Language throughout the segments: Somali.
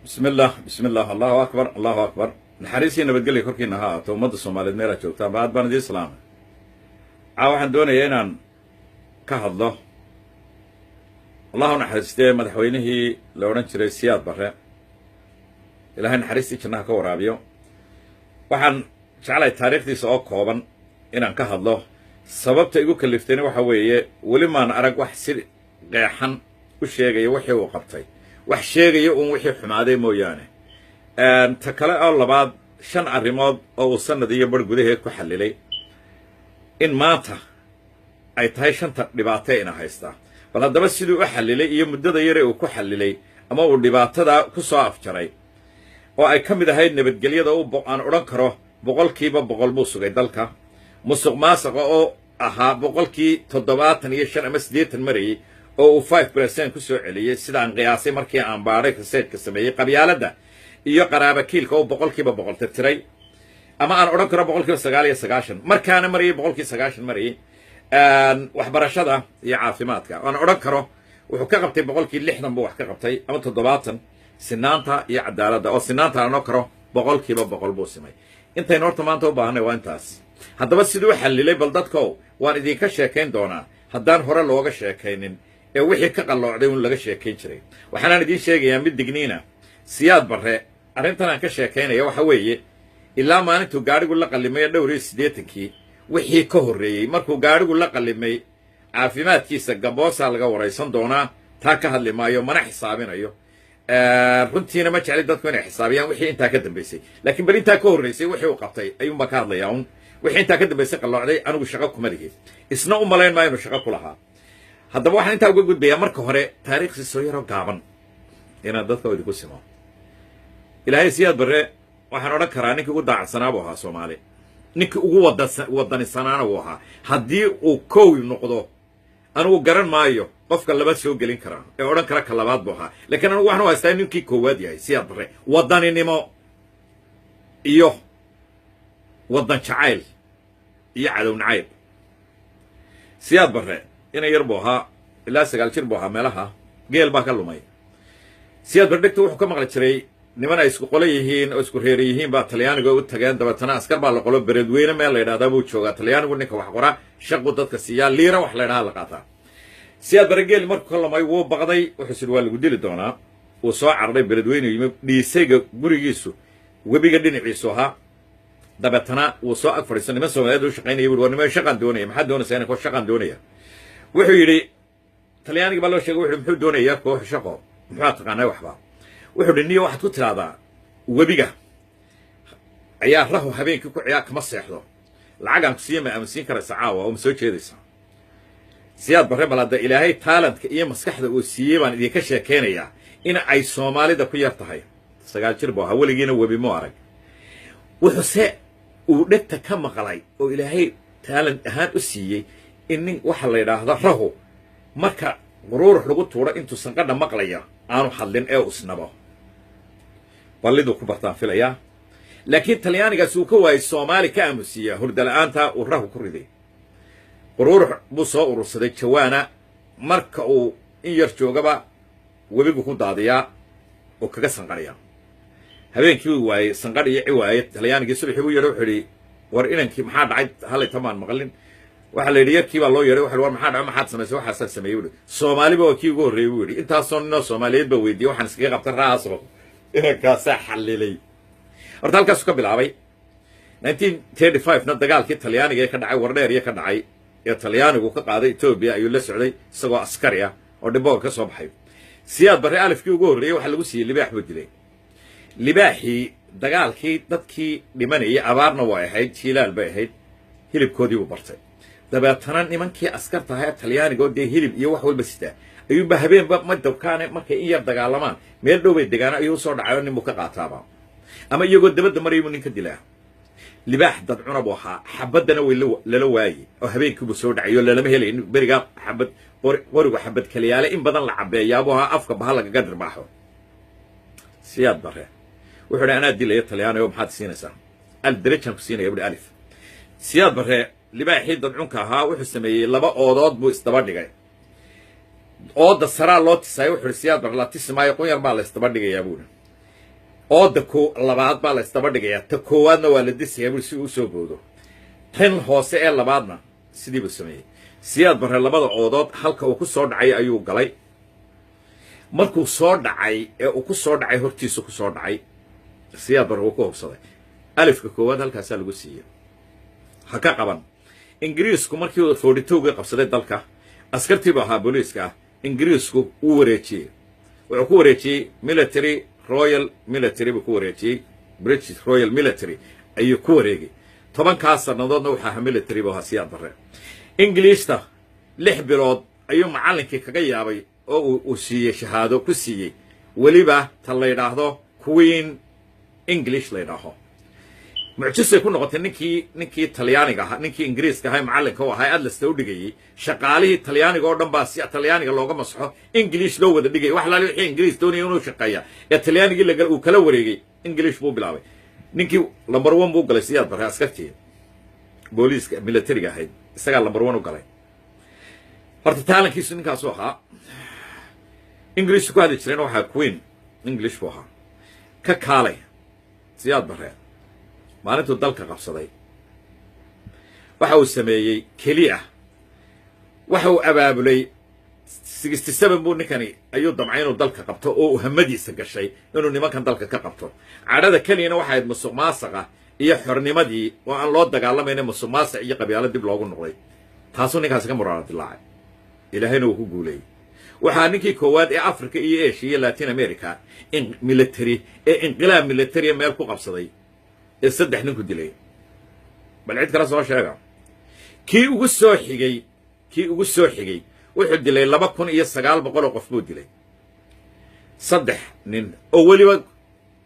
بسم الله الله أكبر الله أكبر نحريسي نبتقل لي كوركي نها تومد الصوماليد ميرا جوكتا بعد بان دي إسلام عاوحن دوني ينان كهضه الله نحريستي مدحوينه لورن جري سياد بره إلهي نحريستي جنها كورابيو waxaan jeclay taariikhdiisa oo kooban inaan ka hadlo sababta igu kaliftay waxa weeye wali maan arag wax si qeexan u sheegay wixii uu qabtay wax sheegay wixii xumaaday mooyaane ta kale oo labaad shan arrimood oo sanadiyo bar gudaheed ku xalilay in maanta ay tahay shanta dhibaato ina haysta bal haddaba sidoo u xalilay iyo muddada yar ee uu ku xalilay ama uu dhibaatada ku soo afjaray oo ay ka mid ahayd nabadgelyada oo aan oran karo boqolkiiba boqol buu sugay dalka musuq maasuqa oo ahaa boqolkii 75 ama 80 marayay oo uu 5% ku soo celiyay sidaan qiyaasay markii aan baaray research sameeyay qabyaalada iyo qaraaba kiilka oo boqolkiiba boqol tirtiray ama aan oran karo boqolkiiba 99 markaana marayay boqolkiiba 90 marayay waxbarashada iyo caafimaadka aan oran karo wuxuu ka qabtay boqolkiiba 60 buu wax ka qabtay ama 70 sinaanta iyo cadaaladda oo sinaanta aan karo boqolkiiba boqol buu simay intay noorta maanta u baahanay waa intaas haddaba sidoo xalilay bal dadko waan idin ka sheekayn doonaa haddaan hore looga sheekaynin ee wixii ka qalloocday uu laga sheekayn jiray waxaan idin sheegayaa mid digniina siyaad barre arrintan aan ka sheekaynaya waxa weeye ilaa maalintuu gaarigu la qalimay dhowr 80kii wixii ka horeeyay markuu gaarigu la qalimay caafimaadkiisa gaboosa laga waraysan doonaa taa ka hadli maayo mana xisaabinayo runtiina ma jeclay dadku inay xisaabiyaan wixii inta ka dambeysay laakiin bal inta ka horeysay wixii uu qabtay ayuu ma ka hadlayaa wixii inta ka dambeysay qalloocday anigu shaqo kuma lihi isna u malayn maayo shaqo ku lahaa haddaba waxaan inta uga gudbayaa marka hore taariikhda soo yaro gaaban inaan dadka wadi ku simo ilaahay siyaad bare waxaan oran karaa ninkii ugu daacsanaa buu ahaa Soomaali ninkii ugu wadanisanaana buu ahaa haddii uu koow noqdo anigu garan maayo qofka laba soo gelin kara ee oran kara ka labaad buu ahaa laakiin anigu waxaan u haystaa ninkii koowaad yahay siyaad bare wadaninimo iyo wadan jacayl iyo cadow nacayb siyaad bare ina yar buu ahaa ilaa 9 jir buu ahaa meelaha geel baa ka lumay siyaad bare dhigta wuxuu ka maqli jiray niman ay isku qolo yihiin oo isku reer yihiin baa Talyaaniga u tageen dabatana askar baa la qolo beredweyne meel la yiraahdo buu joogaa Talyaanigu ninka wax qora shaqo dadka siyaa liira wax la yiraahdo la qaataa siyaad bare geel markuu lamay wuu baqday wuxuu sidoo lagu dili doonaa uu soo carray beredweyne yimid dhiisayga gurigiisu webiga dhinaciisu ahaa dabatana uu soo ag fadhiisan niman Soomaaliyeed u shaqaynayay war niman shaqan doonaya maxaa doonaysaa inay ku shaqan doonaya wuxuu yiri Talyaaniga baa loo sheegay wuxuu muxuu doonayaa koox shaqo muxuu taqaanay waxba wuxuu dhiniyo waxaad ku tiraahdaa webiga ayaa rahu habeenkii ku ciyaar kama seexdo lacagan ku siiyay ama siin kara saacawa oo soo jeedaysa siyaad bare balada ilaahay talentka iyo maskaxda uu siiyay baan idin ka sheekeynayaa in ay Soomaalida ku yar tahay 9 jir buu hawligiina webi mo arag wuxuu uu dhigta ka maqlay oo ilaahay talent ahaan u siiyay in waxa la yiraahdo rahu marka quruur lagu tuuro intuu sanqadha maqlaya aanu hadlin ee usnabo walidu ku bartaan filaya laakiin Talyaaniga suu ka waayay Soomaali ka aamusiya hurdalaanta uu rahu ku riday quruur buu soo urursaday jawaana marka uu in yar joogaba webigu ku daadiyaa oo kaga sanqariya habeenkii uu waayay sanqadh iyo ciwaayad Talyaaniga subaxii uu yaro xiri war inankii maxaa dhacay halay tamaan maqlin waxa la yiri yarkii baa loo yeeray waxa war maxaa dhacay maxaad samaysay waxa sameeyay Soomaaliba oo kii ugu horeeyay wiri intaas oo nin Soomaaliyeed ba weydiiyay waxaan iskaga qabtay raasro inanka saxalilay horta halkaas ka bilaabay 1935 na dagaalkii Talyaaniga ka dhacay war dheer iyo ka dhacay ee Talyaanigu ka qaaday Ethiopia ayuu la socday isagoo askari ah oo dhiboo ka soo baxay siyaad bare alifkii ugu horeeyay waxa lagu siiyay libaax buu dilay libaaxii dagaalkii dadkii dhimanayay abaarna way ahayd jiilaal bay ahayd hilibkoodii uu bartay dabeetana nimankii askarta ahaa Talyaaniga oo hilib iyo wax walba sita ayuu ba habeenba ma dabkaane markay in yar dagaalamaan meel dhow bay degaan ayuu soo dhacayo nin uu ka qaataaba ama iyagoo dabada marayay ninka dilaa libaax dad cunab waxa xabadana way la waayay oo habeenkii buu soo dhacayo lama helay bariga xabad qorigu xabad kaliyaale in badan la cabeeyaabo afka bahal laga dirbaxo siyaad bare wuxuu dhaanaa dilay Talyaaniga maxaad siinaysaa al darajan ku siinaya ibn alif siyaad bare libaaxii dad cunka ahaa wuxuu sameeyay laba oodood buu isdaba dhigay ooda saraa loo tisay wuxuu siyaad bare la tismaayo qoyar baa la isdaba dhigayaa buu أودكو لبعض بالاستبدقية تكوادنا والدسي يبرسي وسوبودو تن هوسي لبعضنا سيدي بالسمية سياد بره لبعض أودات حلقة وكو صور عي أيو قلي مركو صور عي وكو صور عي هرتيسو كو صور عي سياد بره وكو بصدي ألف كواد هلكا سالقو سيئ حكا قبان إنجريسكو مركو فوريتوغي قبصدي دالكا أسكرتي بها بوليسكا إنجريسكو وريتشي وكو وريتشي ميليتري رويال ميليتري بكو وريتشي بريتش رويال ميليتري أيو كو وريجي طبعا كاسر نضاد نوحا ميليتري بها سياد بره إنجليستا لح بلود أيو معلنكي كغيابي أو وسيي شهادو كسيي وليبا تلايداهدو كوين إنجليش لايداهو معجزة يكون نقطة نكي تلياني كها نكي إنجليز كهاي معلن كوا هاي أدلس تودي شقاله تلياني قردن باسيا تلياني قلوجا مصحو إنجليش لو وده دقي وحلا ليه إنجليز توني يونو شقايا يا تلياني قل قال وكلو وريجي إنجليش بو بلاوي نكي لمبر 1 بو جلسيات برا أسكتي بوليس ميليتري كهاي استقال لمبر 1 وقلي هرت تعلن كيس نكا سوها إنجليش كهذا تشرين وها كوين إنجليش فوها ككالي سياد برا maalintuu dalka qabsaday waxa uu sameeyay kaliya waxa uu abaabulay 67 buu ninkani ayuu damcay inuu dalka qabto oo hamadiisa gashay inuu nimankan dalka ka qabto cadada kaliyana waxa ay musuqmaasuqa iyo xornimadii oo aan loo dagaalamayna musuqmaasuq iyo qabyaalad dib loogu noqday taasoo ninkaas ka muraad dilaacay ilaahayna uu ku guulay waxa ninkii koowaad ee Afrika iyo Asia iyo Latin America in military ee inqilaab military meel ku qabsaday الصدح نكو دلي بل عيد كلا سوا شاقا كي وقصو حيقي وحد دلي لما كون إيا السقال بقولو قفبو دلي صدح نين أولي وقت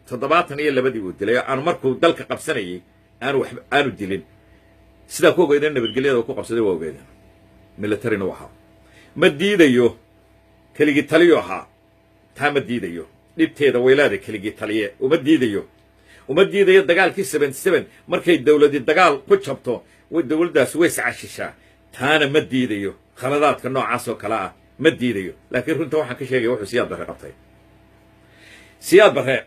تضباطن إيا اللي بدي بود دلي أنا مركو دلك قبساني أنا دلين سيدا كو قيدين نبتقلي دو كو قبساني وو قيدين ملترين وحا مديد ايو كليجي تليوها تا مديد ايو نبتيدا ويلادي كليجي تليه ومديد ايو ومديد ايو الدقال كي 77 مركي الدولة دي الدقال كتشبتو والدولة داس ويسع الشيشة تانا مديد ايو خلادات كنوع عاسو كلاء مديد ايو لكن رنت وحا كشيغي وحو سياد بخي قبطي سياد بخي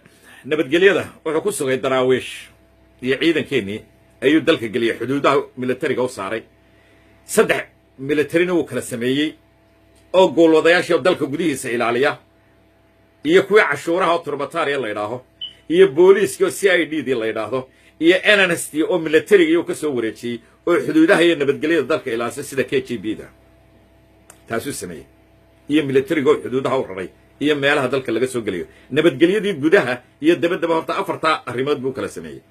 نبتقلي ده وحو كسو غي دراويش يعيدا كيني ايو دلك قلي حدوده ميلتري قو صاري صدح ميلترين وكلا سميي او قول وضياشي ودلك قديه سئل عليا iyo kuwa cashuuraha turbataariya la yiraahdo iyo booliiska CID la yiraahdo iyo NNST oo military iyo ka soo wareejiyay oo xuduudaha iyo nabadgelyada dalka ilaasay sida KGB-da taasoo sameeyay iyo military oo xuduudaha u raray iyo meelaha dalka laga soo galiyo nabadgelyadii gudaha iyo dabadaba horta afarta arrimood buu kala sameeyay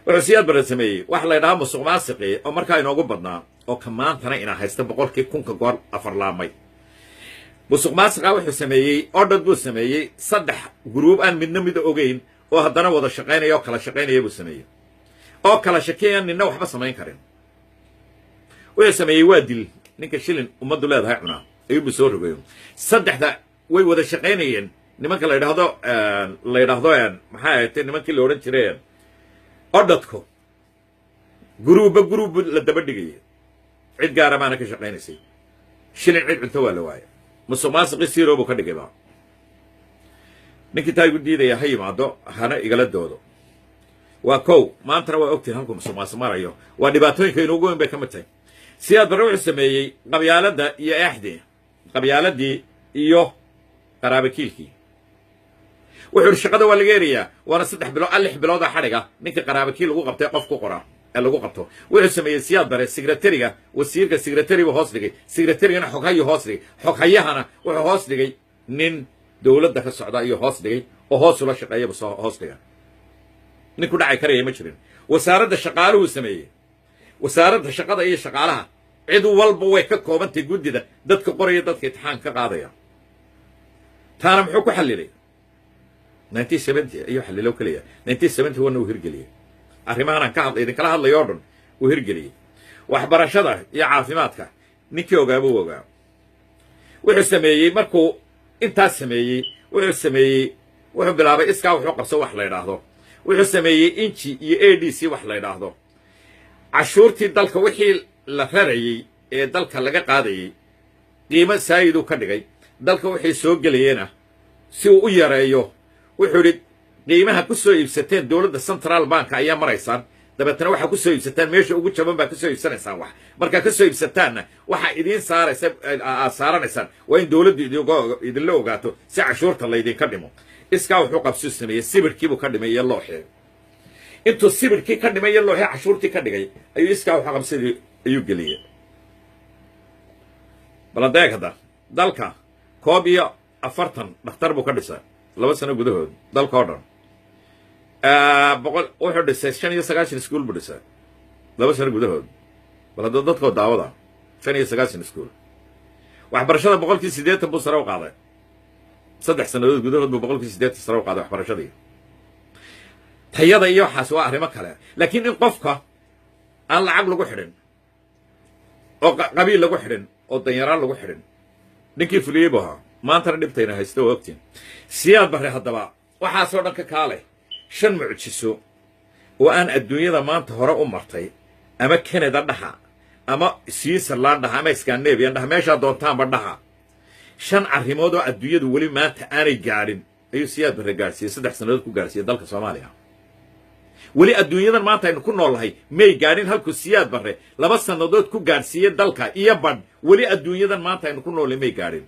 wuxuu siyaad baran sameeyay wax la yiraahdo musuqmaasuqi oo markaa inoogu badnaa oo kamaantana ina haysta 100,000 goor afar laamay musuqmaasuqa wuxuu sameeyay ordad buu sameeyay saddex group aan midna mid ogeyn oo haddana wada shaqeynaya oo kala shaqeynaya buu sameeyay oo kala shaqeeyaan ninna waxba sameyn karin wuxuu sameeyay waa dil ninka shilin umadu leedahay cunaa ayuu soo rogayo saddexda way wada shaqeynayeen nimanka la yiraahdo maxay ahayd nimankii la oran jiray ordadku group la daba dhigay cid gaar ah ma ka shaqeynaysay shilin cid cunto waa la waayay musuqmaasuqi siiro buu ka dhigay baa ninkii taa igu diidaya ha yimaado hana igala doodo waa kow maantana waa ogtiin halku musuqmaasuq marayo waa dhibaatooyinka inoogu weyn bay ka mid tahay siyaad barre wuxuu sameeyey qabyaaladii iyo qaraabakiilkii wuxuu shaqada waa laga erayaa waana 3 bilood 6 bilood xadhiga ninka qaraabakiil lagu qabtay qof ku qora lagu qabto wuxuu sameeyay siyaad bare secretary-ga wasiirka secretary-ga hoos dhigay secretary-gana xoghayo hoos dhigay xoghayahana wuxuu hoos dhigay nin dawladda ka socda iyo hoos dhigay oo hoos ula shaqeeyay soo hoos dhigay ninku dhacay karaya ma jirin wasaaradda shaqaaluhu sameeyay wasaaradda shaqada iyo shaqaalaha cid walba way ka koobantay gudida dadka qoraya dadka imtixaan ka qaadaya taana muxuu ku xalilay 1970 ayuu xalilay kaliya 1970 wana uu hirgeliyay arrimahan ka hadlay kala hadlayo dhan uu hirgeliyay waxbarashada iyo caafimaadka ninkii ogaabo wuxuu sameeyay markuu intaas sameeyay wuxuu bilaabay iska wuxuu qabso wax la yiraahdo wuxuu sameeyay inji iyo ADC wax la yiraahdo cashuurtii dalka wixii la rarayay ee dalka laga qaadayay qiimo saayidu ka dhigay dalka wixii soo galeeyana si uu u yareeyo wuxuu yiri qiimaha ku soo iibsateen dowladda central bank ayaa maraysaan dabeetana waxaa ku soo iibsataan meesha ugu jaban baa ku soo iibsanaysaan wax markaa ka soo iibsataanna waxaa idiin saaraysa aad saaranaysaan waa in dowladdu idinla ogaato si cashuurta laydinka dhimo iskaa wuxuu qabsuu sameeyey sibirkiibuu ka dhimay iyo looxee intuu sibirkii ka dhimay iyo looxee cashuurtii ka dhigay ayuu iskaa wuxuu qabsadii ayuu geliyey baladeeg hadda dalka 41 dhakhtar buu ka dhisay 2 sano gudahood dalka oo dhan wuxuu dhisay 95 iskuul buu dhisay 2 sano gudahood bal hadda dadkoo daawada 95 iskuul waxbarashada 80% buu sare u qaaday 3 sanadood gudahood buu 80% sare u qaaday waxbarashadii tayada iyo waxaas waa arrimo kale laakiin in qofka aan lacag lagu xidhin oo qabiil lagu xidhin oo danyaraan lagu xidhin ninkii fuliyey buu ahaa maantana dhibtayna haysta oo ogtiin siyaad barre haddaba waxaasoo dhan ka kaalay 5 mucjiso oo aan adduunyada maanta hore u martay ama Canada dhaha ama Switzerland dhaha ama Scandinavia dhaha meesha doontaanba dhaha 5 arrimood oo adduunyadu wali maanta aanay gaarin ayuu siyaad barre gaarsiiyey 3 sanadood ku gaarsiiyey dalka Soomaaliya wali adduunyadan maanta aynu ku noolahay may gaarin halku siyaad barre 2 sanadood ku gaarsiiyey dalka iyo bad wali adduunyadan maanta aynu ku noolahay may gaarin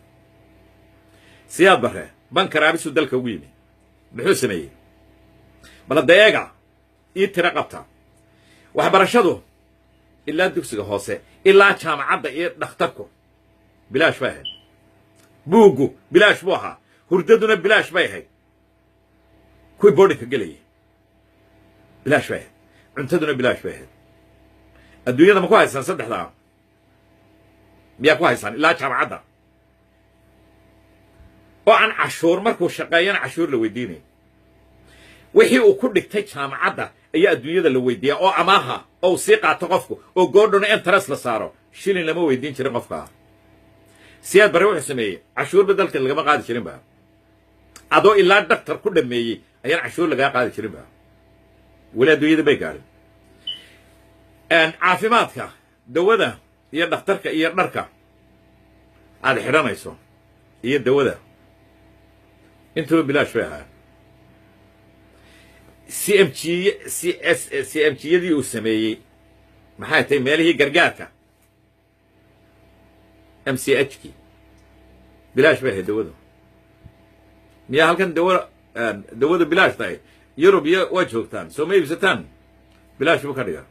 siyaad barre bankaraabisu dalka ugu yimi muxuu sameeyey baladeega ii tira qabta waxbarashadu ilaa dugsiga hoose ilaa jaamacadda iyo dhakhtarku bilaash bay ahayd buugu bilaash buu ahaa hurdaduna bilaash bay ahayd kuwii boodhinka gelayay bilaash bay ahayd cuntaduna bilaash bay ahayd adduunyada ma ku haysaan saddexdaa miyaa ku haysaan ilaa jaamacadda oo aan cashuur markuu shaqeeyana cashuur la weydiinay wixii uu ku dhigtay jaamacadda ayaa adduunyada la weydiiyaa oo amaaha oo sii qaato qofku oo goordhona interest la saaro shilin lama weydiin jirin qofka siyaad barre wuxuu sameeyey cashuurba dalka lagama qaadi jirin ba adoo ilaa daktar ku dhameeyey ayaan cashuur lagaa qaadi jirin ba wali adduunyada bay gaarin caafimaadka dawada iyo dhakhtarka iyo dharka aad xidhanayso iyo dawada intuba bilaash bay ahaa CMG-yadii uu sameeyey maxay tahay meelihii gargaarka MCH-kii bilaash bay ahayd dawadu miyaa halkan dawada bilaash tahay yurub iyo waa joogtaan soo ma iibsataan bilaash buu ka dhigaa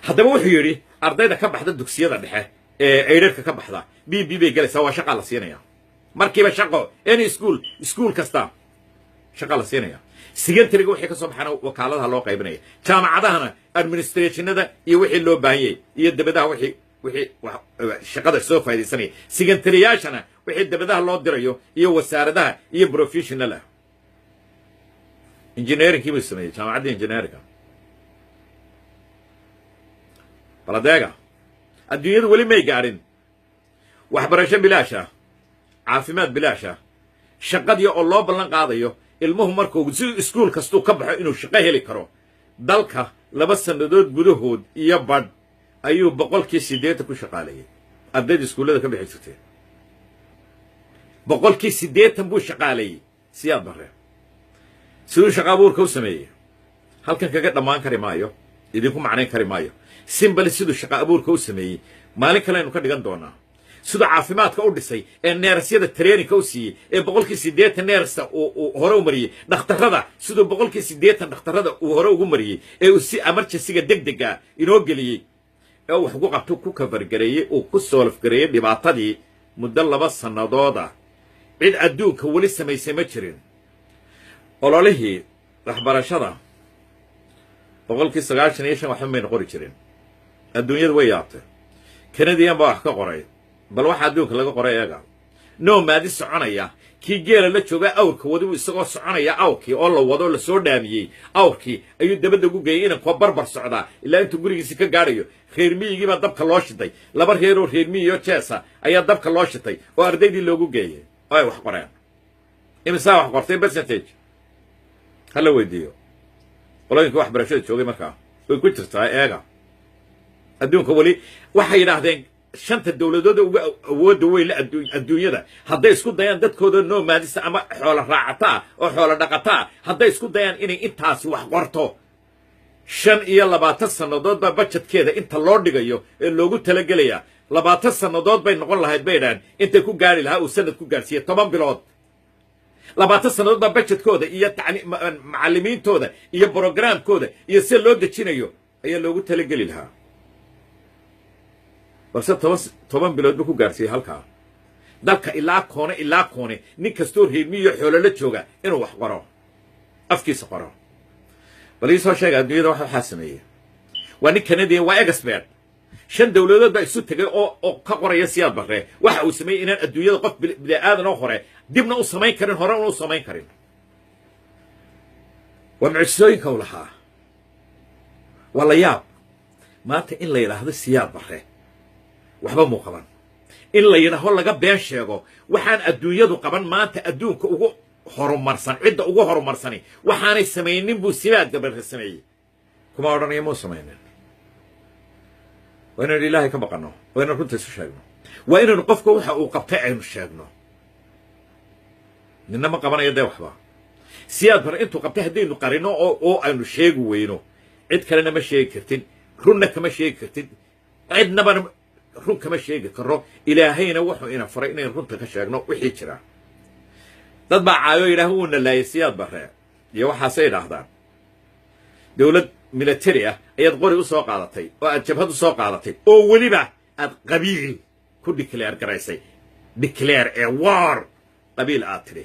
haddaba wuxuu yidhi ardayda ka baxda dugsiyada dhexe ee eydharka ka baxda BB bay galaysaa waa shaqaa la siinaya markiiba shaqo any school kasta shaqa la siinaya secondary-ga wixii ka soo baxana wakaaladaha loo qaybinaya jaamacadahana administrationada iyo wixii loo baahanyay iyo dabadaha wixii shaqada soo faa'iideysanaya secondary-yaashana wixii dabadaha loo dirayo iyo wasaaradaha iyo professional ah engineering-kii buu sameeyey jaamacadda engineering-ka baladeega adduunyadu weli may gaadhin waxbarasho bilaash ah caafimaad bilaash ah shaqadii oo loo ballan qaadayo ilmuhu markuu si iskuul kastuu ka baxo inuu shaqo heli karo dalka 2 sanadood gudahood iyo badh ayuu 80% ku shaqaaleeyay ardayda iskuullada ka bixi jirtay 80% buu shaqaaleeyay siyaad barre siduu shaqo abuurka u sameeyey halkan kaga dhammaan kari maayo idinku macnayn kari maayo simbali siduu shaqo abuurka u sameeyey maalin kale aynu ka dhigan doonaa siduu caafimaadka u dhisay ee neersyada training u siiyey ee 80% neersta uu hore u mariyey dhakhtarrada siduu 80% dhakhtarrada uu hore ugu mariyey ee uu si emergency-ga degdega inoo geliyey ee wax ku qabto ku kafargareeyey uu ku solve gareeyey dhibaatadii muddo 2 sanadooda cid adduunka wali samaysay ma jirin ololihii waxbarashada 95% waxba may noqon jirin adduunyadu way yaabtay Canadian baa wax ka qoray bal waxa adduunka laga qoray ayaga maadi soconaya kii geela la jooga awrka wadu isagoo soconaya awrkii oo la wado la soo dhaamiyey awrkii ayuu dabada ugu geeyay inuu ko barbar socda ilaa intuu gurigiisa ka gaarayo reer miyigii baa dabka loo shiday 2 reer oo reer miyiyo jeesa ayaa dabka loo shitay oo ardaydii loogu geeyay ay wax qoreen imisa wax qortay percentage hala weydiiyo qolooyinka waxbarashada joogay markaa way ku jirtaa eega adduunka wali waxay yiraahdeen shanta dawladooda ugu awoodda weyn adduunyada hadday isku dayaan dadkooda nomaadisa ama xoolo raacata oo xoolo dhaqata hadday isku dayaan inay intaasi wax qorto 25 sannadood baa budgetkeeda inta loo dhigayo ee loogu talagalaya 20 sannadood bay noqon lahayd baydaan inta ku gaari lahaa uu sanad ku gaarsiiyay 10 bilood 20 sannadood baa budgetkooda iyo macallimiintooda iyo programkooda iyo si loo dejinayo ayaa loogu talagali lahaa bas 10 bilood buu ku gaarsiiyay halka dalka ilaa koone nin kastoo reemiyo xoolo la jooga inuu wax qoro afkiisa qoro bal soo sheegay adduunyada waxa sameeyay waa nin Canadian waa expert 5 dawladood baa isu tagay oo ka qoraya Siyaad Barre waxa uu sameeyay inaan adduunyada qof bidaadan oo hore dibna u samayn karin hore u samayn karin waa mucjisooyinka u lahaa wala yaab maanta in la yiraahdo Siyaad Barre waxba muu qaban in la yiraahdo laga been sheego waxaan adduunyadu qaban maanta adduunka ugu horumarsan cidda ugu horumarsani waxaanay sameeynin buu Siyaad Barre sameeyay kuma odhanaya muu sameeynin وأنا لله كم بقناه وأنا كنت أشجعه وأنا نقفك وح وقبتها عين الشجنة إنما قبنا يدي وحبا سياد برا أنتوا قبتها دين نقارنه أو عين الشيء وينه عد كلنا مشي كرتين رنا كمشي كرتين عدنا بنا رن كمشي كرر إلى هنا وح هنا فرقنا رنت كشجنة وحيشرا تطبع عيو إلى هو إن لا يسياد برا يوحى سيد هذا دولة ميليتريا ayaad qori u soo qaadatay oo aad jabhad u soo qaadatay oo waliba aad qabiil ku declare garaysay declare a war qabiil aad tiri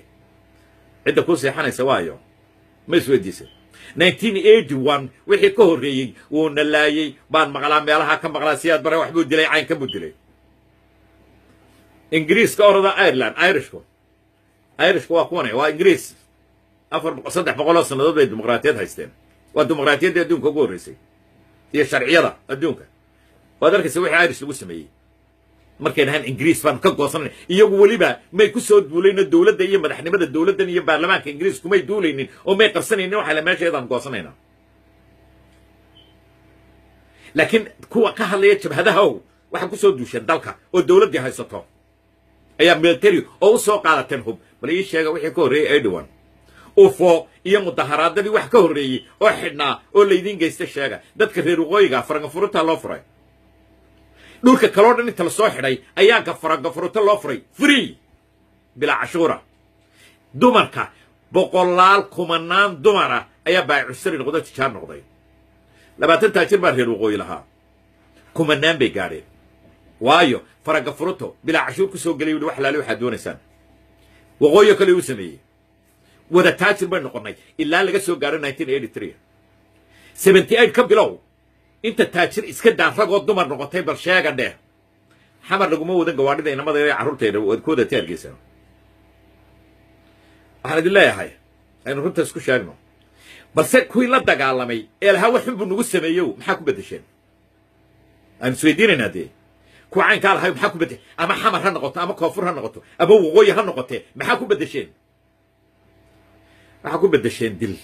cidda ku seexanaysa waayo ma isweydiisay 1981 wixii ka horeeyay uu nalaayay baan maqlaa meelaha ka maqlaa Siyaad Barre wax buu dilay cayn ka buu dilay Ingiriiska orada Ireland Irishku waa kuwan waa Ingiriis 300 sanadood bay dimuqraadiyad haysteen waa dimuqraadiyadda adduunka ugu horeysay iyo sharciyada adduunka wadarkiisa wixii Irish lagu sameeyay markay ahaan Ingiriis baan ka goosanay iyagu waliba may ku soo duulayna dawladda iyo madaxnimada dawladdan iyo baarlamaanka Ingiriis kuma duulaynin oo may qarsanaynin waxa la meesheedan goosanayna laakiin kuwa ka hadlaya jabhadaha waxa ku soo duushan dalka oo dawladda haysato ayaa military oo soo qaadateen hub bal ii sheega wixii ka horeeyay Erdogan وفو iyo mudaharaadadii wax ka horeeyay oo xidhnaa oo leedin geysta sheega dadka reer waqooyiga Frank-Furta loo furay dhulka kale dhan inta la soo xidhay ayaa ka Frank-Furta loo furay free bila cashuura dumarka boqolaal kumanaan dumara ayaa baacisir noqday tijaar noqday 20 taajir baa reer waqooyi lahaa kumanaan bay gaareen waayo Frank-Furta bila cashuur ku soo galay wax laalo waxa doonaysaan waqooyi kale uu sameeyay وده تاجر بين قرني إلا لقى سو قارن 1983 78 كم بلو أنت تاجر إسكت دافع قد دمر نقطة برشاة قديه حمر رقمه وده قوارد ده إنما ده عروته وكوده تارجسه أنا دي لا يا هاي أنا كنت أسكت شاغنه بس كوي لا دقالمي الهوا حب النقص سميو محاكو بدشين أنا سويدين نادي كو عين قال هاي محاكو بدي أما حمر هالنقطة أما كافر هالنقطة أبو وغوي هالنقطة محاكو بدشين waxa ku bedesheen dil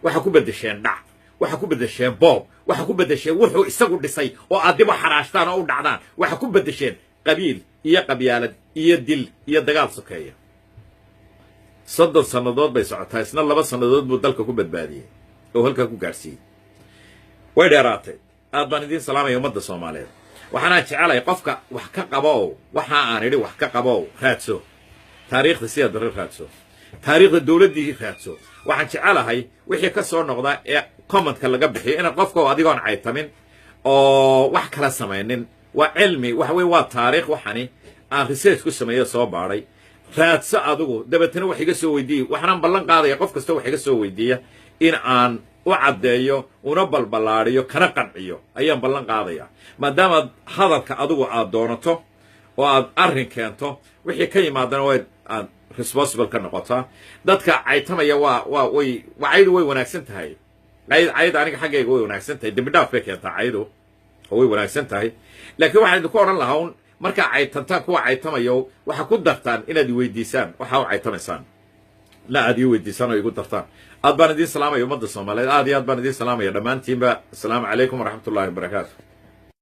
waxa ku bedesheen dhac waxa ku bedesheen boob waxa ku bedesheen wuxuu isagu dhisay oo aadiba xaraashtaan oo u dhacdaan waxa ku bedesheen qabiil iyo qabyaalad iyo dil iyo dagaal sokeeya 30 sanadood bay socotaa isna 2 sanadood buu dalka ku badbaadiyay oo halka ku gaarsiiyay way dheeraatay aad baan idin salaamay ummadda Soomaaliyeed waxaan jecelahay qofka wax ka qabo waxa aan idhi wax ka qabo raadso taariikhda Siyaad Barre raadso taariikhda dawladii raadso waxaan jecelahay wixii ka soo noqda ee comment-ka laga bixiyo in qofka adigoon caytamin oo wax kala sameeynin waa cilmi wax way waa taariikh waxani aan research ku sameeyo soo baaray raadso adigu dabatana wax iga soo weydiiyay waxaan ballan qaadaya qof kasta wax iga soo weydiiya in aan u cadeeyo una balbalaariyo kana qanciyo ayaan ballan qaadaya maadaama hadalka adigu aad doonato oo aad arrin keento wixii ka yimaadana way aad responsible ka noqotaa dadka caytamaya way wanaagsan tahay عيد أنا حاجة يقول ونحسن تاي دبنا فيك يا تعيدو هو ونحسن تاي لكن واحد يقول الله هون مركا عيد تنتاك هو عيد تما يو وحكون دفتان إلى دي ويديسان وحاو عيد تما سان لا أدي ويديسان ويقول دفتان أدبان دي السلام يوم الصومالي أدبان دي السلام يا دمان تيمبا السلام عليكم ورحمة الله وبركاته.